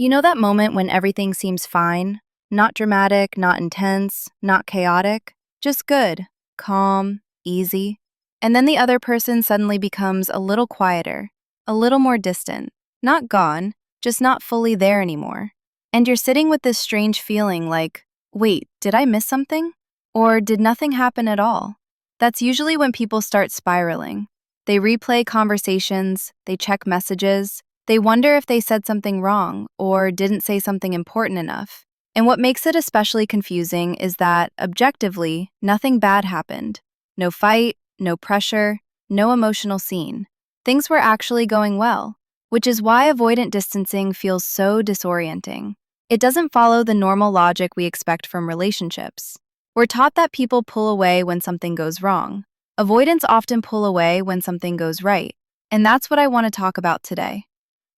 You know that moment when everything seems fine? Not dramatic, not intense, not chaotic, just good, calm, easy. And then the other person suddenly becomes a little quieter, a little more distant, not gone, just not fully there anymore. And you're sitting with this strange feeling like, wait, did I miss something? Or did nothing happen at all? That's usually when people start spiraling. They replay conversations, they check messages, they wonder if they said something wrong or didn't say something important enough. And what makes it especially confusing is that, objectively, nothing bad happened. No fight, no pressure, no emotional scene. Things were actually going well, which is why avoidant distancing feels so disorienting. It doesn't follow the normal logic we expect from relationships. We're taught that people pull away when something goes wrong. Avoidants often pull away when something goes right. And that's what I want to talk about today.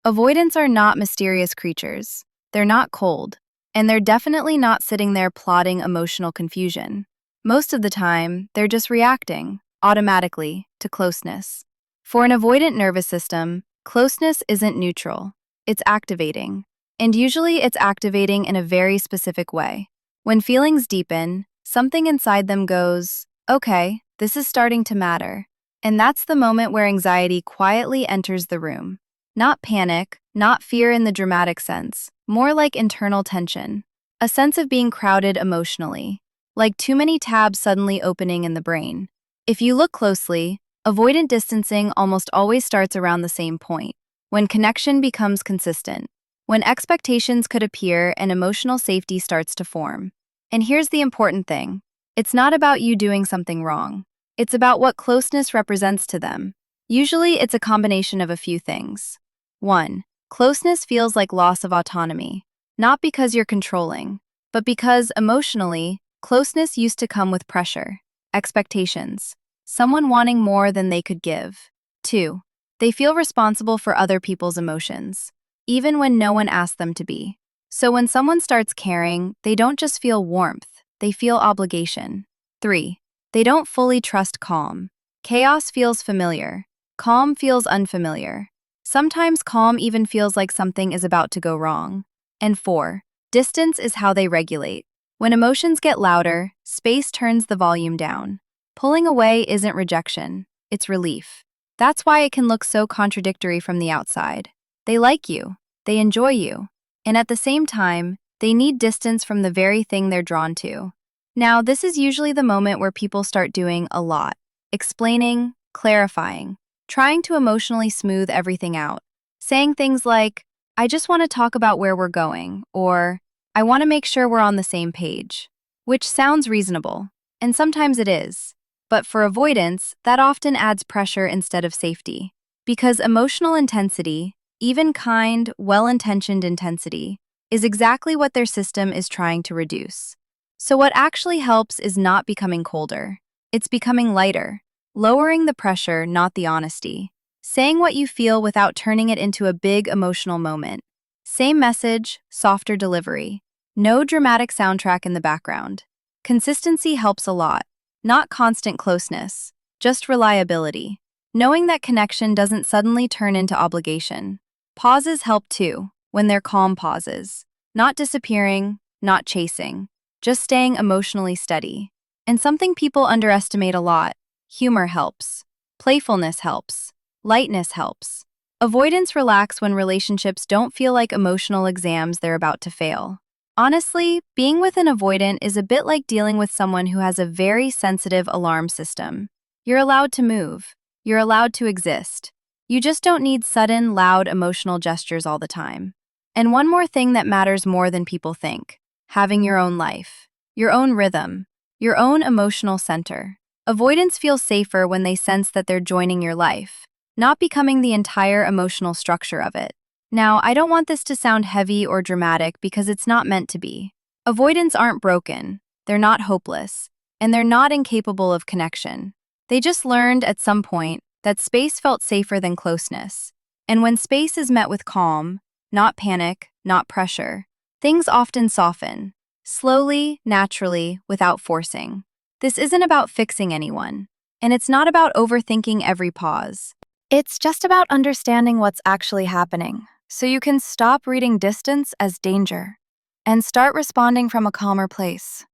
Avoidants are not mysterious creatures. They're not cold. And they're definitely not sitting there plotting emotional confusion. Most of the time, they're just reacting, automatically, to closeness. For an avoidant nervous system, closeness isn't neutral. It's activating. And usually it's activating in a very specific way. When feelings deepen, something inside them goes, okay, this is starting to matter. And that's the moment where anxiety quietly enters the room. Not panic, not fear in the dramatic sense, more like internal tension. A sense of being crowded emotionally, like too many tabs suddenly opening in the brain. If you look closely, avoidant distancing almost always starts around the same point, when connection becomes consistent, when expectations could appear and emotional safety starts to form. And here's the important thing. It's not about you doing something wrong. It's about what closeness represents to them. Usually it's a combination of a few things. 1. Closeness feels like loss of autonomy, not because you're controlling, but because, emotionally, closeness used to come with pressure, expectations, someone wanting more than they could give. 2. They feel responsible for other people's emotions, even when no one asked them to be. So when someone starts caring, they don't just feel warmth, they feel obligation. 3. They don't fully trust calm. Chaos feels familiar. Calm feels unfamiliar. Sometimes calm even feels like something is about to go wrong. And 4. Distance is how they regulate. When emotions get louder, space turns the volume down. Pulling away isn't rejection, it's relief. That's why it can look so contradictory from the outside. They like you, they enjoy you, and at the same time, they need distance from the very thing they're drawn to. Now, this is usually the moment where people start doing a lot, explaining, clarifying, trying to emotionally smooth everything out, saying things like, I just want to talk about where we're going, or I want to make sure we're on the same page, which sounds reasonable, and sometimes it is. But for avoidance, that often adds pressure instead of safety. Because emotional intensity, even kind, well-intentioned intensity, is exactly what their system is trying to reduce. So what actually helps is not becoming colder. It's becoming lighter, lowering the pressure, not the honesty. Saying what you feel without turning it into a big emotional moment. Same message, softer delivery. No dramatic soundtrack in the background. Consistency helps a lot. Not constant closeness, just reliability. Knowing that connection doesn't suddenly turn into obligation. Pauses help too, when they're calm pauses. Not disappearing, not chasing. Just staying emotionally steady. And something people underestimate a lot, humor helps. Playfulness helps. Lightness helps. Avoidants relax when relationships don't feel like emotional exams they're about to fail. Honestly, being with an avoidant is a bit like dealing with someone who has a very sensitive alarm system. You're allowed to move. You're allowed to exist. You just don't need sudden, loud, emotional gestures all the time. And one more thing that matters more than people think: having your own life, your own rhythm, your own emotional center. Avoidants feel safer when they sense that they're joining your life, not becoming the entire emotional structure of it. Now, I don't want this to sound heavy or dramatic because it's not meant to be. Avoidants aren't broken, they're not hopeless, and they're not incapable of connection. They just learned at some point that space felt safer than closeness. And when space is met with calm, not panic, not pressure, things often soften, slowly, naturally, without forcing. This isn't about fixing anyone, and it's not about overthinking every pause. It's just about understanding what's actually happening, So you can stop reading distance as danger and start responding from a calmer place.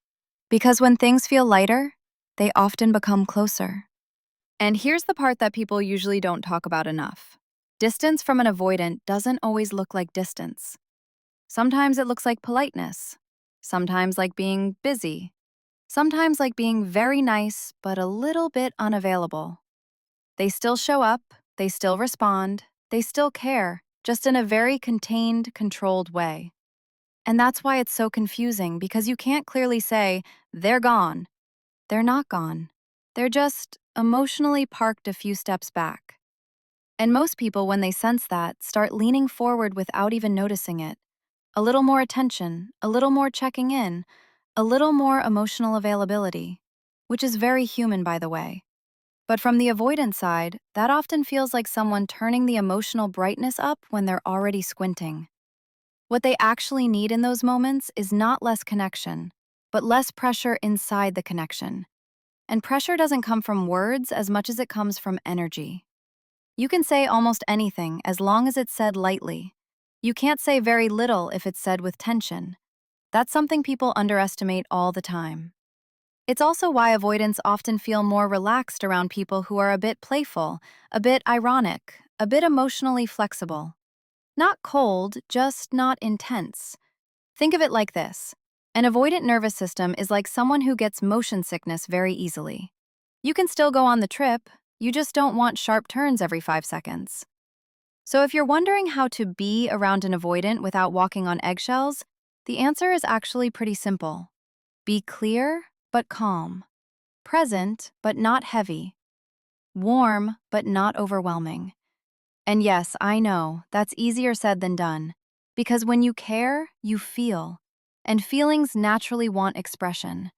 Because when things feel lighter, they often become closer. And here's the part that people usually don't talk about enough. Distance from an avoidant doesn't always look like distance. Sometimes it looks like politeness. Sometimes like being busy. Sometimes like being very nice, but a little bit unavailable. They still show up, they still respond, they still care, just in a very contained, controlled way. And that's why it's so confusing, because you can't clearly say, they're gone. They're not gone. They're just emotionally parked a few steps back. And most people, when they sense that, start leaning forward without even noticing it. A little more attention, a little more checking in, a little more emotional availability, which is very human, by the way. But from the avoidant side, that often feels like someone turning the emotional brightness up when they're already squinting. What they actually need in those moments is not less connection, but less pressure inside the connection. And pressure doesn't come from words as much as it comes from energy. You can say almost anything as long as it's said lightly. You can't say very little if it's said with tension. That's something people underestimate all the time. It's also why avoidants often feel more relaxed around people who are a bit playful, a bit ironic, a bit emotionally flexible. Not cold, just not intense. Think of it like this. An avoidant nervous system is like someone who gets motion sickness very easily. You can still go on the trip, you just don't want sharp turns every 5 seconds. So if you're wondering how to be around an avoidant without walking on eggshells, the answer is actually pretty simple. Be clear, but calm. Present, but not heavy. Warm, but not overwhelming. And yes, I know, that's easier said than done. Because when you care, you feel. And feelings naturally want expression.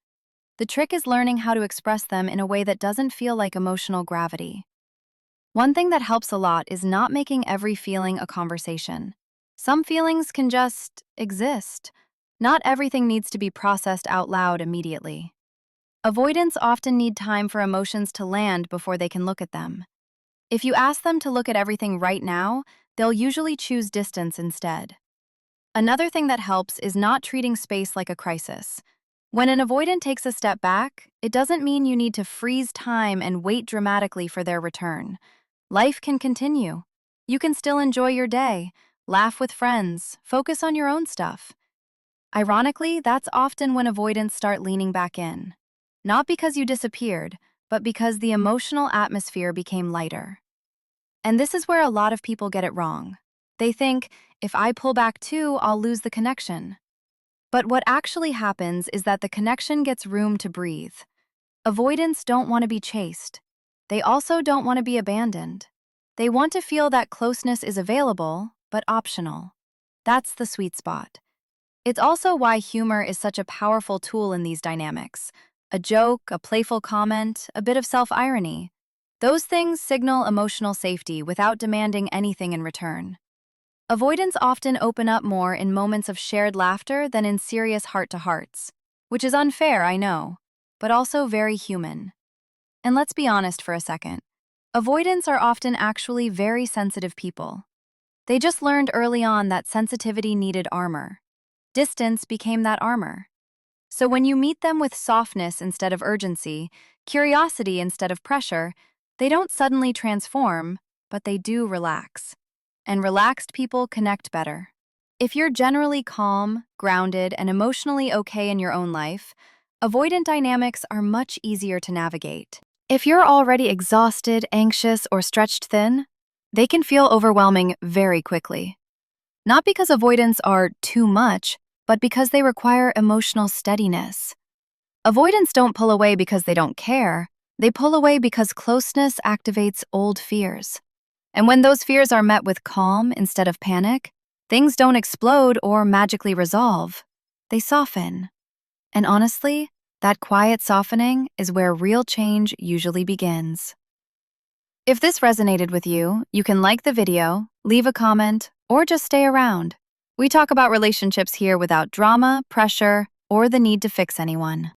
The trick is learning how to express them in a way that doesn't feel like emotional gravity. One thing that helps a lot is not making every feeling a conversation. Some feelings can just exist. Not everything needs to be processed out loud immediately. Avoidants often need time for emotions to land before they can look at them. If you ask them to look at everything right now, they'll usually choose distance instead. Another thing that helps is not treating space like a crisis. When an avoidant takes a step back, it doesn't mean you need to freeze time and wait dramatically for their return. Life can continue. You can still enjoy your day, laugh with friends, focus on your own stuff. Ironically, that's often when avoidants start leaning back in. Not because you disappeared, but because the emotional atmosphere became lighter. And this is where a lot of people get it wrong. They think, if I pull back too, I'll lose the connection. But what actually happens is that the connection gets room to breathe. Avoidants don't want to be chased. They also don't want to be abandoned. They want to feel that closeness is available, but optional. That's the sweet spot. It's also why humor is such a powerful tool in these dynamics. A joke, a playful comment, a bit of self-irony. Those things signal emotional safety without demanding anything in return. Avoidants often open up more in moments of shared laughter than in serious heart-to-hearts, which is unfair, I know, but also very human. And let's be honest for a second. Avoidants are often actually very sensitive people. They just learned early on that sensitivity needed armor. Distance became that armor. So when you meet them with softness instead of urgency, curiosity instead of pressure, they don't suddenly transform, but they do relax. And relaxed people connect better. If you're generally calm, grounded, and emotionally okay in your own life, avoidant dynamics are much easier to navigate. If you're already exhausted, anxious, or stretched thin, they can feel overwhelming very quickly. Not because avoidants are too much, but because they require emotional steadiness. Avoidants don't pull away because they don't care. They pull away because closeness activates old fears. And when those fears are met with calm instead of panic, things don't explode or magically resolve. They soften. And honestly, that quiet softening is where real change usually begins. If this resonated with you, you can like the video, leave a comment, or just stay around. We talk about relationships here without drama, pressure, or the need to fix anyone.